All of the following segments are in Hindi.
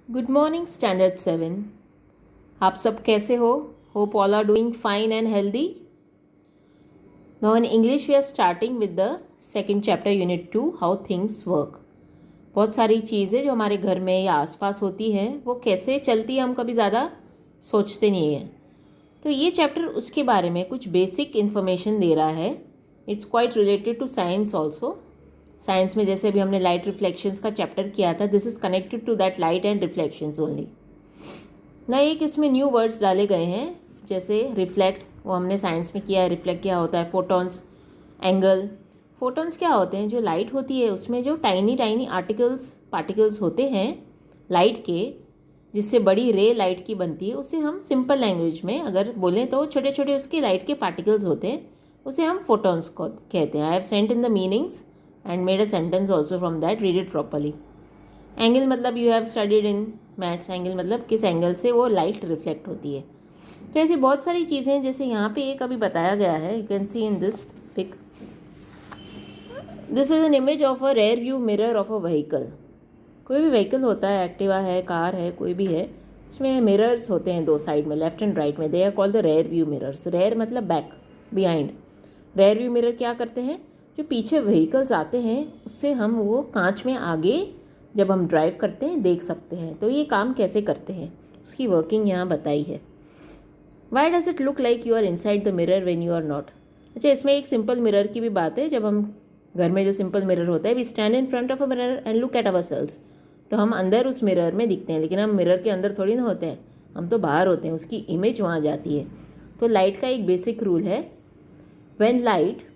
Good morning standard 7। आप सब कैसे हो? Hope all are doing fine and healthy. Now in English we are starting with the second chapter unit 2 how things work. बहुत सारी चीज़ें जो हमारे घर में या आसपास होती हैं वो कैसे चलती है हम कभी ज़्यादा सोचते नहीं हैं। तो ये चैप्टर उसके बारे में कुछ बेसिक इन्फॉर्मेशन दे रहा है। It's quite related to science also. Science में जैसे अभी हमने लाइट रिफ्लेक्शंस का चैप्टर किया था, this is connected to that light and reflections only. ना एक इसमें न्यू वर्ड्स डाले गए हैं, जैसे रिफ्लेक्ट, वो हमने साइंस में किया है। रिफ्लेक्ट क्या होता है? Photons, angle. फोटॉन्स क्या होते हैं? जो लाइट होती है उसमें जो टाइनी टाइनी पार्टिकल्स होते हैं लाइट के, जिससे बड़ी रे लाइट की बनती है, उसे हम सिंपल लैंग्वेज में अगर बोलें तो छोटे छोटे उसके लाइट के पार्टिकल्स होते हैं, उसे हम फोटॉन्स को कहते हैं। I have sent in the meanings and made a sentence also from that. Read it properly. Angle मतलब you have studied in maths. Angle मतलब किस एंगल से वो लाइट रिफ्लेक्ट होती है। तो ऐसी बहुत सारी चीज़ें हैं, जैसे यहाँ पे एक अभी बताया गया है, you can see in this pic. This is an image of a rear view mirror of a vehicle. कोई भी व्हीकल होता है, एक्टिवा है, कार है, कोई भी है, उसमें मिरर्स होते हैं दो साइड में, लेफ्ट एंड राइट में। They are called the rear view mirrors. Rear मतलब back, behind. Rear view mirror क्या करते हैं? जो पीछे व्हीकल्स आते हैं उससे हम वो कांच में आगे जब हम ड्राइव करते हैं देख सकते हैं। तो ये काम कैसे करते हैं उसकी वर्किंग यहाँ बताई है। Why does it look like you are inside the mirror when you are not. अच्छा, इसमें एक सिंपल मिरर की भी बात है। जब हम घर में जो सिंपल मिरर होता है, we stand in front of a mirror and look at our selves. तो हम अंदर उस मिरर में दिखते हैं, लेकिन हम मिरर के अंदर थोड़ी ना होते हैं, हम तो बाहर होते हैं, उसकी इमेज वहाँ जाती है। तो लाइट का एक बेसिक रूल है, when light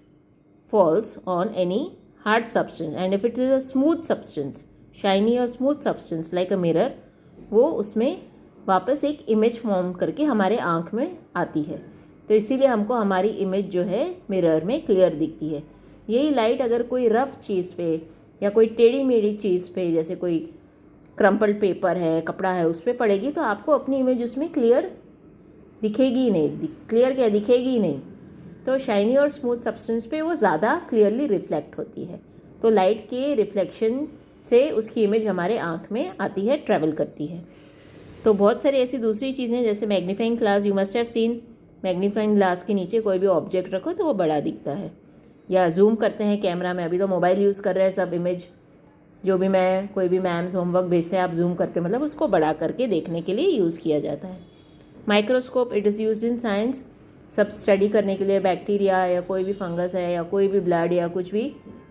falls on any hard substance and if it is a smooth substance, shiny or smooth substance like a mirror, वो उसमें वापस एक इमेज फॉर्म करके हमारे आँख में आती है। तो इसीलिए हमको हमारी इमेज जो है मिरर में क्लियर दिखती है। यही लाइट अगर कोई रफ चीज़ पे या कोई टेढ़ी मेढ़ी चीज़ पे, जैसे कोई क्रम्पल्ड पेपर है, कपड़ा है, उस पर पड़ेगी तो आपको अपनी इमेज उसमें क्लियर दिखेगी ही नहीं। क्लियर क्या दिखेगी ही नहीं। तो शाइनी और स्मूथ सब्सटेंस पे वो ज़्यादा क्लियरली रिफ्लेक्ट होती है। तो लाइट के रिफ्लेक्शन से उसकी इमेज हमारे आँख में आती है, ट्रैवल करती है। तो बहुत सारी ऐसी दूसरी चीज़ें, जैसे magnifying glass, you must have seen. Magnifying glass के नीचे कोई भी ऑब्जेक्ट रखो तो वो बड़ा दिखता है। या जूम करते हैं कैमरा में, अभी तो मोबाइल यूज़ कर रहे हैं सब, इमेज जो भी मैं कोई भी मैम्स होमवर्क भेजते हैं आप जूम करते हो, मतलब उसको बड़ा करके देखने के लिए यूज़ किया जाता है। Microscope, it is use in science, सब स्टडी करने के लिए, बैक्टीरिया या कोई भी फंगस है या कोई भी ब्लड या कुछ भी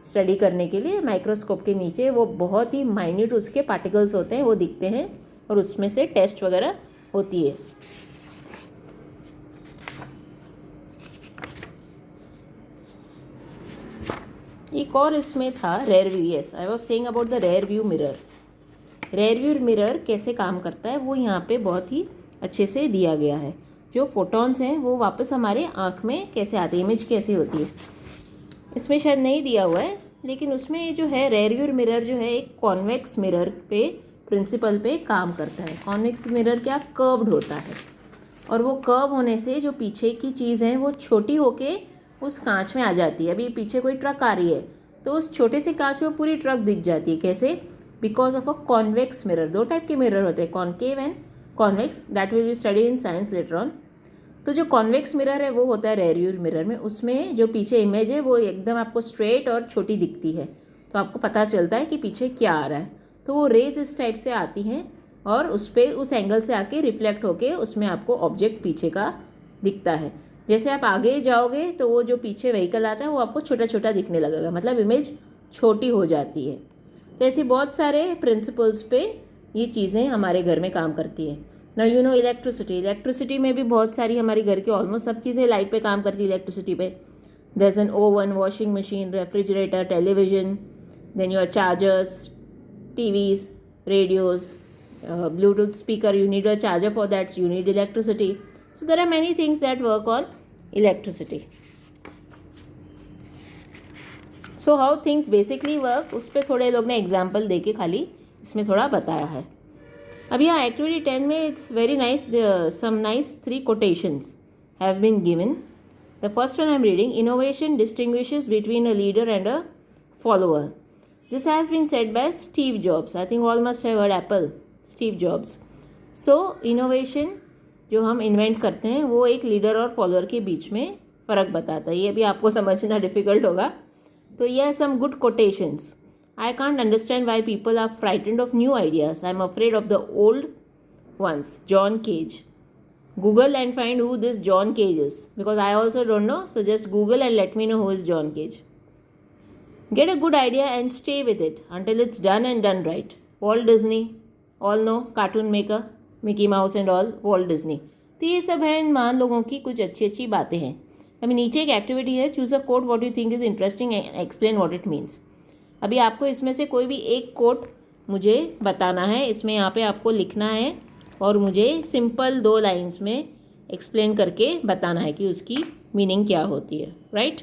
स्टडी करने के लिए माइक्रोस्कोप के नीचे वो बहुत ही माइन्यूट उसके पार्टिकल्स होते हैं, वो दिखते हैं और उसमें से टेस्ट वगैरह होती है। एक और इसमें था rear view. Yes, I was saying about the rear view mirror. Rare view mirror कैसे काम करता है वो यहाँ पे बहुत ही अच्छे से दिया गया है। जो फोटॉन्स हैं वो वापस हमारे आँख में कैसे आती है, इमेज कैसी होती है, इसमें शायद नहीं दिया हुआ है, लेकिन उसमें जो है रेयर व्यू मिरर जो है एक कॉन्वेक्स मिरर पे प्रिंसिपल पे काम करता है। कॉन्वेक्स मिरर क्या, कर्व्ड होता है, और वो कर्व होने से जो पीछे की चीज़ है वो छोटी होके उस कांच में आ जाती है। अभी पीछे कोई ट्रक आ रही है तो उस छोटे से कांच में पूरी ट्रक दिख जाती है। कैसे? Because of a convex mirror. दो टाइप के मिरर होते हैं, concave and convex, that will you study in science later on. तो जो कॉन्वेक्स मिरर है वो होता है रेयर व्यू मिरर में, उसमें जो पीछे इमेज है वो एकदम आपको स्ट्रेट और छोटी दिखती है, तो आपको पता चलता है कि पीछे क्या आ रहा है। तो वो रेज इस टाइप से आती हैं और उस पर उस एंगल से आके रिफ्लेक्ट होके उसमें आपको ऑब्जेक्ट पीछे का दिखता है। जैसे आप आगे जाओगे तो वो जो पीछे व्हीकल आता है वो आपको छोटा छोटा दिखने लगेगा, मतलब इमेज छोटी हो जाती है। तो ऐसी बहुत सारे प्रिंसिपल्स पे ये चीज़ें हमारे घर में काम करती हैं। ना यू नो इलेक्ट्रिसिटी, इलेक्ट्रिसिटी में भी बहुत सारी हमारी घर की ऑलमोस्ट सब चीज़ें लाइट पे काम करती है। इलेक्ट्रिसिटी पे there is an oven, washing machine, refrigerator, television, then your chargers, TVs, radios, Bluetooth speaker, you need a charger for that, you need electricity. So there are many things that work on electricity. So how things basically work, उस पर थोड़े लोग ने एग्जाम्पल दे के खाली इसमें थोड़ा बताया है। अब यहाँ एक्टिविटी 10 में it's very nice, some nice 3 quotations have been given. The first one I am reading, innovation distinguishes between a leader and a follower. This has been said by Steve Jobs. I think all must have heard Apple. Steve jobs. So innovation जो हम इन्वेंट करते हैं वो एक लीडर और फॉलोअर के बीच में फ़र्क बताता है। ये भी आपको समझना डिफ़िकल्ट होगा। तो ये है some good quotations. I can't understand why people are frightened of new ideas, I am afraid of the old ones. John Cage. Google and find who this John Cage is, because I also don't know, so just Google and let me know who is John Cage. Get a good idea and stay with it until it's done and done right. Walt Disney, all know, cartoon maker, Mickey Mouse and all, Walt Disney. तो ये सब है इन महान लोगों की कुछ अच्छी अच्छी बातें हैं। अभी नीचे एक एक्टिविटी है, choose a quote what you think is interesting and explain what it means. अभी आपको इसमें से कोई भी एक कोट मुझे बताना है। इसमें यहाँ पे आपको लिखना है और मुझे सिंपल 2 लाइन्स में एक्सप्लेन करके बताना है कि उसकी मीनिंग क्या होती है, राइट।